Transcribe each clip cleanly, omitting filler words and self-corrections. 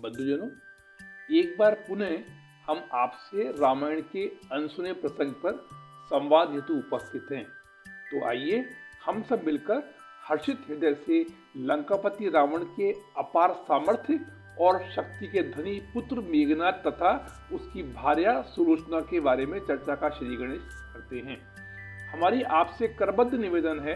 बंधुजनों, एक बार पुनः हम आपसे रामायण के अनसुने प्रसंग पर संवाद हेतु उपस्थित हैं। तो आइए हम सब मिलकर हर्षित हृदय से लंकापति रावण के अपार सामर्थ्य और शक्ति के धनी पुत्र मेघनाद तथा उसकी भार्या सुलोचना के बारे में चर्चा का श्री गणेश करते हैं। हमारी आपसे करबद्ध निवेदन है,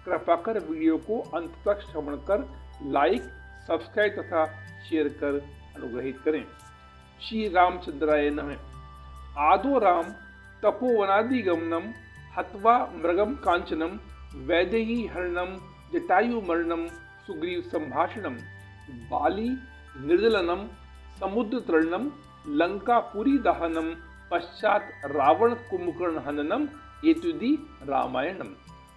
कृपा कर वीडियो को अंत तक श्रवण कर लाइक, सब्सक्राइब तथा शेयर कर अनुग्रहित करें। श्री रामचंद्राय नमः। आदो राम तपोवनादि गमनम हत्वा मृगम कांचनम वैदेही हरणम जटायु मरणम सुग्रीव संभाषणम बाली निर्जलनम समुद्र तरणम लंकापुरी दहनम पश्चात रावण कुंभकर्ण हननम एतुदि रामायणम।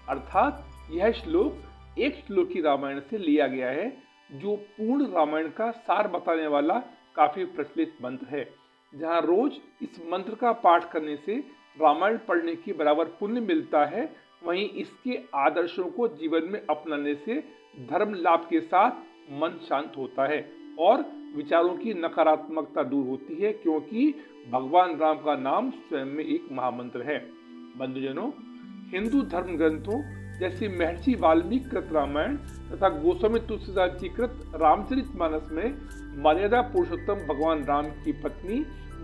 अर्थात यह श्लोक एक श्लोकी रामायण से लिया गया है, जो पूर्ण रामायण का सार बताने वाला काफी प्रचलित मंत्र है। जहाँ रोज इस मंत्र का पाठ करने से रामायण पढ़ने की बराबर पुण्य मिलता है, वहीं इसके आदर्शों को जीवन में अपनाने से धर्म लाभ के साथ मन शांत होता है और विचारों की नकारात्मकता दूर होती है, क्योंकि भगवान राम का नाम स्वयं में एक महामंत्र है। बंधुजनों, हिंदू धर्म ग्रंथों जैसे महर्षि वाल्मीकि कृत रामायण तथा गोस्वामी तुलसीदास जी कृत रामचरितमानस में मर्यादा पुरुषोत्तम भगवान राम की पत्नी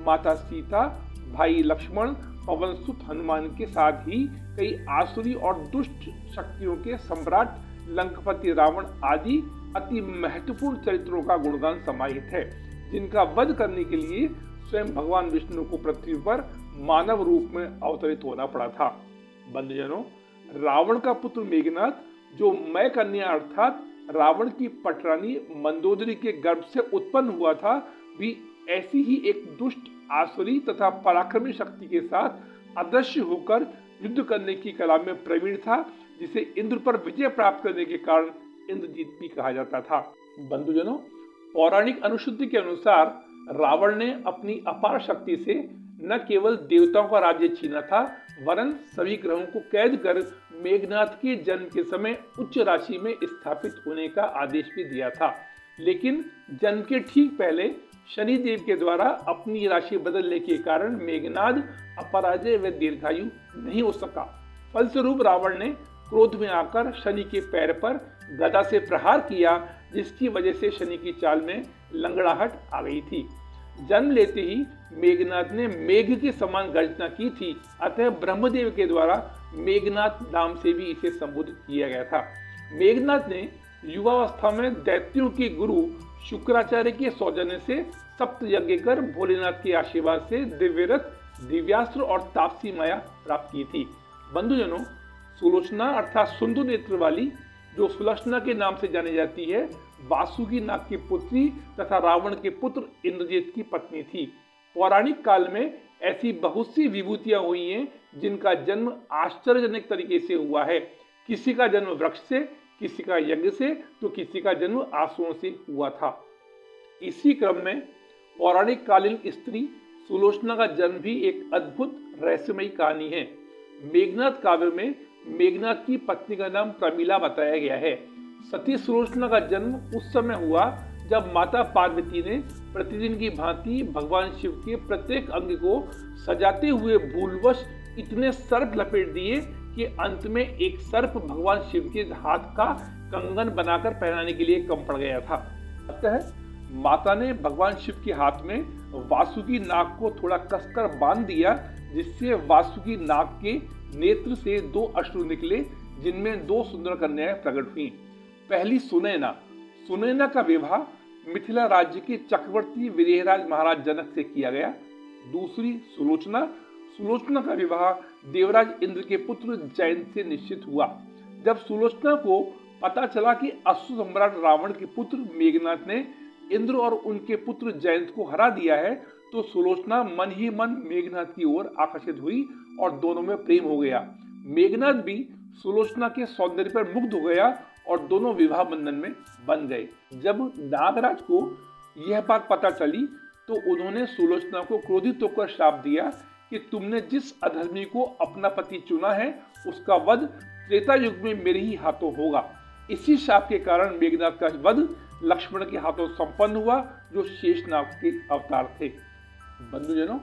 माता सीता, भाई लक्ष्मण, पवन सुत हनुमान के साथ ही कई आसुरी और दुष्ट शक्तियों के सम्राट लंकापति रावण आदि अति महत्वपूर्ण चरित्रों का गुणगान समाहित है, जिनका वध करने के लिए स्वयं भगवान विष्णु को पृथ्वी पर मानव रूप में अवतरित होना पड़ा था। बंधुजनों, रावण का पुत्र मेघनाद, जो मय कन्या अर्थात रावण की पटरानी मंदोदरी के गर्भ से उत्पन्न हुआ था, भी ऐसी ही एक दुष्ट, आसुरी तथा पराक्रमी शक्ति के साथ अदृश्य होकर युद्ध करने की कला में प्रवीण था, जिसे इंद्र पर विजय प्राप्त करने के कारण इंद्रजीत भी कहा जाता था। बंधुजनों, पौराणिक अनुश्रुति के अनुसार रावण ने अपनी अपार शक्ति से न केवल देवताओं का राज्य छीना था, वरन सभी ग्रहों को कैद कर मेघनाद के जन्म के समय उच्च राशि में स्थापित होने का आदेश भी दिया था। लेकिन जन्म के ठीक पहले शनि देव के द्वारा अपनी राशि बदलने के कारण मेघनाद अपराजय व दीर्घायु नहीं हो सका। फलस्वरूप रावण ने क्रोध में आकर शनि के पैर पर गदा से प्रहार किया, जिसकी वजह से शनि की चाल में लंगड़ाहट आ गई थी। जन्म लेते ही मेघनाद ने मेघ के समान गर्जना की थी, अतः ब्रह्मदेव के द्वारा मेघनाद नाम से भी इसे संबोधित किया गया था। मेघनाद ने युवावस्था में दैत्यों के गुरु शुक्राचार्य के सौजन्य से सप्त यज्ञ कर भोलेनाथ के आशीर्वाद से दिव्य रथ, दिव्यास्त्र और तापसी माया प्राप्त की थी। बंधुजनों, सुलोचना अर्थात सुंदर नेत्र वाली, जो सुलक्षणा के नाम से जानी जाती है, वासुकी नाग की पुत्री तथा रावण के पुत्र इंद्रजीत की पत्नी थी। पौराणिक काल में ऐसी बहुत सी विभूतियां हुई हैं, जिनका जन्म आश्चर्यजनक तरीके से हुआ है। किसी का जन्म वृक्ष से, किसी का यज्ञ से, तो किसी का जन्म आंसुओं से हुआ था। इसी क्रम में पौराणिक कालीन स्त्री सुलोचना का जन्म भी एक अद्भुत रहस्यमयी कहानी है। मेघनाद काव्य में मेघनाद की पत्नी का नाम प्रमीला बताया गया है। सती सुलोचना का जन्म उस समय हुआ जब माता पार्वती ने प्रतिदिन की भांति भगवान शिव के प्रत्येक अंग को सजाते हुए भूलवश इतने सर्प लपेट दिए कि अंत में एक सर्प भगवान शिव के हाथ का कंगन बनाकर पहनाने के लिए कम पड़ गया था। अतः माता ने भगवान शिव के हाथ में वासुकी नाग को थोड़ा कसकर बांध दिया, जिससे वासुकी नाग के नेत्र से दो अश्रु निकले, जिनमें दो सुंदर कन्याएं प्रकट हुई। पहली सुनैना का विवाह मिथिला राज्य के चक्रवर्ती विदेहराज महाराज जनक से किया गया। दूसरी सुलोचना का विवाह देवराज इंद्र के पुत्र जयंत से निश्चित हुआ। जब सुलोचना को पता चला कि असुर सम्राट रावण के पुत्र मेघनाद ने इंद्र और उनके पुत्र जयंत को हरा दिया है, तो सुलोचना मन ही मन मेघनाद की ओर आकर्षित हुई और दोनों में प्रेम हो गया। मेघनाद भी सुलोचना के सौंदर्य पर मुग्ध हो गया और दोनों विवाह बंधन में बंध गए। जब नागराज को यह बात पता चली, तो उन्होंने सुलोचना को क्रोधित होकर श्राप दिया कि तुमने जिस अधर्मी को अपना पति चुना है, उसका वध त्रेता युग में मेरे ही हाथों होगा। इसी शाप के कारण मेघनाद का वध लक्ष्मण के हाथों संपन्न हुआ, जो शेषनाग के अवतार थे। बंधुजनों,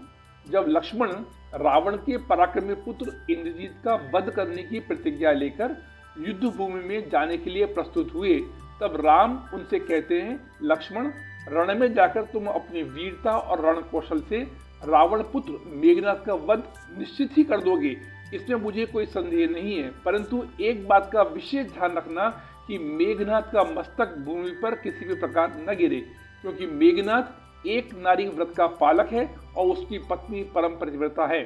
जब लक्ष्मण रावण के पराक्रमी पुत्र इंद्रजीत का वध करने की प्रतिज्ञा लेकर युद्ध भूमि में जाने के लिए प्रस्तुत हुए, तब राम उनसे कहते हैं, लक्ष्मण, रण में जाकर तुम अपनी वीरता और रण कौशल से रावण पुत्र मेघनाद का वध निश्चित ही कर दोगे, इसमें मुझे कोई संदेह नहीं है। परंतु एक बात का विशेष ध्यान रखना कि मेघनाद का मस्तक भूमि पर किसी भी प्रकार न गिरे, क्योंकि मेघनाद एक नारी व्रत का पालक है और उसकी पत्नी परम पतिव्रता है।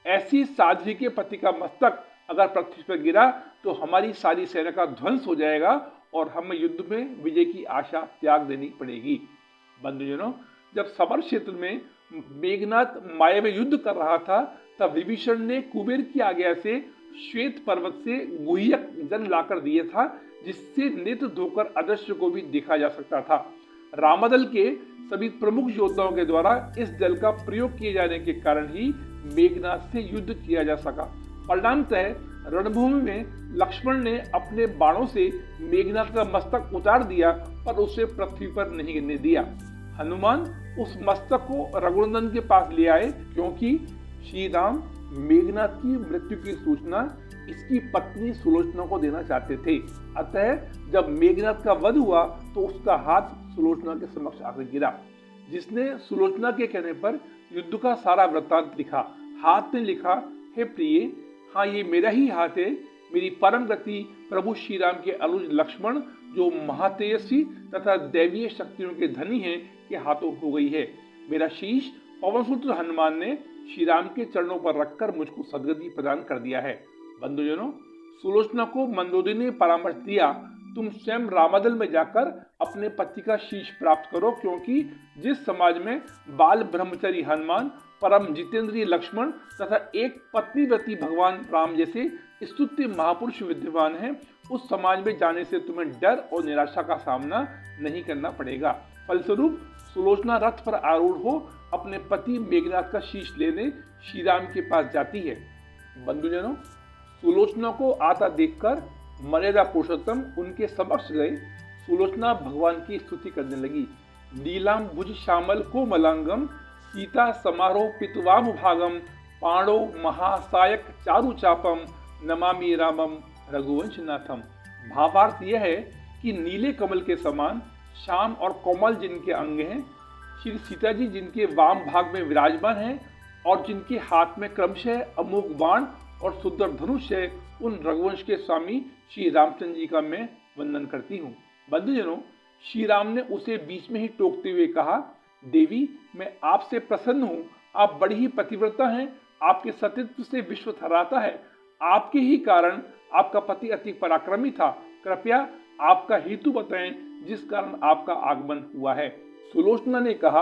ऐसी साध्वी के पति का मस्तक अगर पृथ्वी पर गिरा तो हमारी सारी सेना का ध्वंस हो जाएगा और हमें युद्ध में विजय की आशा त्याग देनी पड़ेगी। बंधुजनों, जब समर क्षेत्र में मेघनाद माया में युद्ध कर रहा था, तब विभीषण ने कुबेर की आज्ञा से श्वेत पर्वत से गुह्यक जल लाकर दिया था, जिससे नेत्र धोकर अदृश्य को भी देखा जा सकता था। रामदल के सभी प्रमुख योद्धाओं के द्वारा इस जल का प्रयोग किए जाने के कारण ही मेघनाद से युद्ध किया जा सका। परिणामतः रणभूमि में लक्ष्मण ने अपने बाणों से मेघनाद का मस्तक उतार दिया, पर उसे पृथ्वी पर नहीं गिरने दिया। हनुमान उस मस्तक को रघुनंदन के पास ले आए, क्योंकि श्री राम मेघनाद की मृत्यु की सूचना इसकी पत्नी सुलोचना को देना चाहते थे। अतः जब मेघनाद का वध हुआ तो उसका हाथ सुलोचना के समक्ष आकर गिरा, जिसने सुलोचना के कहने पर युद्ध का सारा वृत्तांत लिखा। हाथ ने लिखा, हे प्रिय, हाँ ये मेरा ही हाथ है। मेरी परम गति प्रभु श्री राम के अनुज लक्ष्मण, जो महातेजस्वी तथा दैवीय शक्तियों के धनी हैं, के हाथों हो गई है। मेरा शीश पवनपुत्र हनुमान ने श्री राम के चरणों पर रखकर मुझको सदगति प्रदान कर दिया है। बंधुजनों, सुलोचना को मंदोदरी ने परामर्श दिया, तुम स्वयं रामदल में जाकर अपने पति का शीश प्राप्त करो, क्योंकि जिस समाज में बाल ब्रह्मचारी हनुमान, परम जितेंद्रिय लक्ष्मण तथा एक पत्नीव्रती भगवान राम जैसे स्तुत्य महापुरुष विद्यमान हैं, उस समाज में जाने से तुम्हें डर और निराशा का सामना नहीं करना पड़ेगा। फलस्वरूप सुलोचना रथ पर आरूढ़ हो अपने पति मेघनाद का शीश लेने श्री राम के पास जाती है। बंधुजनों, सुलोचना को आता देखकर मर्यादा पुरुषोत्तम उनके समक्ष गए। सुलोचना भगवान की स्तुति करने लगी। नीलाम भुज श्यामल कोमलांगम, सीता समारोह पितवाम भागम, पाणो महासायक चारु चापम, नमामि रामम रघुवंशनाथम। भावार्थ यह है कि नीले कमल के समान श्याम और कोमल जिनके अंग हैं, श्री सीता जी जिनके वाम भाग में विराजमान हैं और जिनके हाथ में क्रमशः अमोघ बाण और सुंदर धनुष है, उन रघुवंश के स्वामी श्री रामचंद्र जी का मैं वंदन करती हूँ। बंधुजनों, श्री राम ने उसे बीच में ही टोकते हुए कहा, देवी, मैं आपसे प्रसन्न हूँ। आप बड़ी ही पतिव्रता हैं। आपके सतीत्व से विश्व थर्राता है। आपके ही कारण आपका पति अति पराक्रमी था। कृपया आपका हेतु बताएं जिस कारण आपका आगमन हुआ है। सुलोचना ने कहा,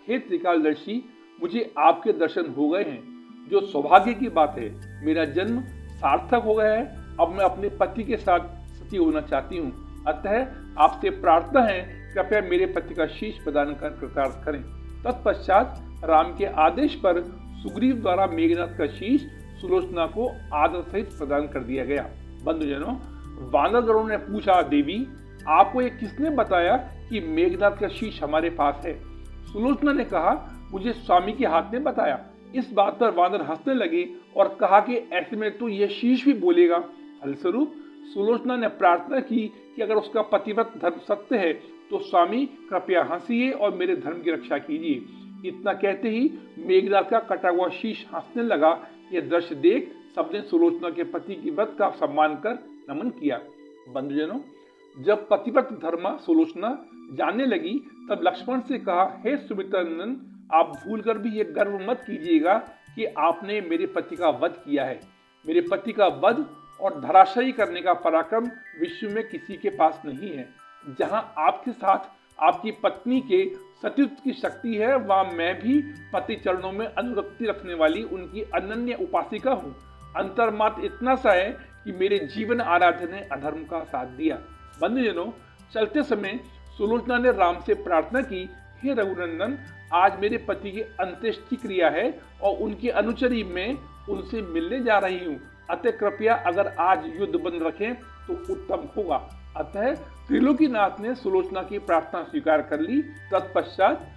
हे त्रिकालदर्शी, मुझे आपके दर्शन हो गए हैं, जो सौभाग्य की बात है। मेरा जन्म सार्थक हो गया है। अब मैं अपने पति के साथ सती होना चाहती हूँ। अतः आपसे प्रार्थना है, कृपया मेरे पति का शीश प्रदान कर कृतार्थ करें। तत्पश्चात राम के आदेश पर सुग्रीव द्वारा मेघनाद का शीश सुलोचना को आदर सहित प्रदान कर दिया गया। बंधुजनों, वानरगणों ने पूछा, देवी, आपको ये किसने बताया कि मेघनाद का शीश हमारे पास है? सुलोचना ने कहा, मुझे स्वामी के हाथ ने बताया। इस बात पर वानर हंसने लगे और कहा कि ऐसे में तो यह शीश भी बोलेगा। फलस्वरूप सुलोचना ने प्रार्थना की कि अगर उसका पतिव्रत धर्म सत्य है तो स्वामी कृपया हंसिए और मेरे धर्म की रक्षा कीजिए। इतना कहते ही मेघनाद का कटा हुआ शीश हंसने लगा। यह दृश्य देख सबने सुलोचना के पति की व्रत का सम्मान कर नमन किया। बंधुजनों, जब पतिव्रत धर्मा सुलोचना जानने लगी, तब लक्ष्मण से कहा, हे सुमित्रनंदन, आप भूलकर भी ये गर्व मत कीजिएगा कि आपने मेरे पति का वध किया है। मेरे पति का वध और धराशायी करने का पराक्रम विश्व में किसी के पास नहीं है। जहां आपके साथ आपकी पत्नी के सतीत्व की शक्ति है, वहां मैं भी पति चरणों में अनुरक्ति रखने वाली उनकी अनन्य उपासिका हूँ। अंतर मात्र इतना सा है कि मेरे जीवन आराध्य ने अधर्म का साथ दिया। बंधुजनों, चलते समय सुलोचना ने राम से प्रार्थना की, हे रघुनंदन, आज मेरे पति की अंत्येष्टि क्रिया है और उनकी अनुचरी में उनसे मिलने जा रही हूँ। अतः कृपया अगर आज युद्ध बंद रखें तो उत्तम होगा। अतः त्रिलोकीनाथ ने सुलोचना की प्रार्थना स्वीकार कर ली। तत्पश्चात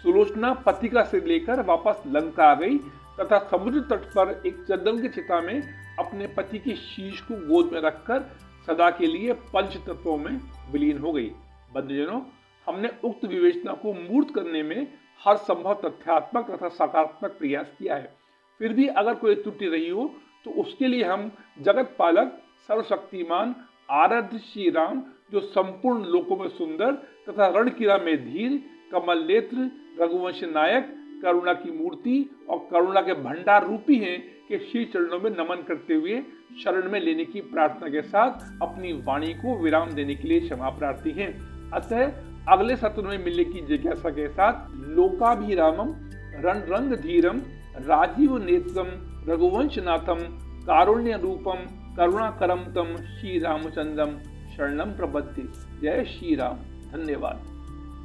सुलोचना पति का सिर लेकर वापस लंका आ गई तथा समुद्र तट पर एक चंदन की चिता में अपने पति के शीश को गोद में रखकर सदा के लिए पंच तत्वों में विलीन हो गई। बंधुजनों, हमने उक्त विवेचना को मूर्त करने में हर संभव तथ्यात्मक तथा सकारात्मक प्रयास किया है। फिर भी अगर कोई त्रुटि रही हो तो उसके लिए हम जगत पालक सर्वशक्तिमान आराध्य श्री राम, जो संपूर्ण लोकों में सुंदर तथा रणकिला में धीर, कमल नेत्र, रघुवंश नायक, करुणा की मूर्ति और करुणा के भंडार रूपी हैं, के श्री चरणों में नमन करते हुए शरण में लेने की प्रार्थना के साथ अपनी वाणी को विराम देने के लिए क्षमा प्रार्थी हैं। अतः अगले सत्र में मिलने की जिज्ञासा के साथ लोकाभिरामम रणरंग धीरम राजीव नेत्रम रघुवंशनाथम कारुण्य रूपम करुणाकरम तम श्री रामचंद्रम शरणम प्रपद्ये। जय श्री राम। धन्यवाद।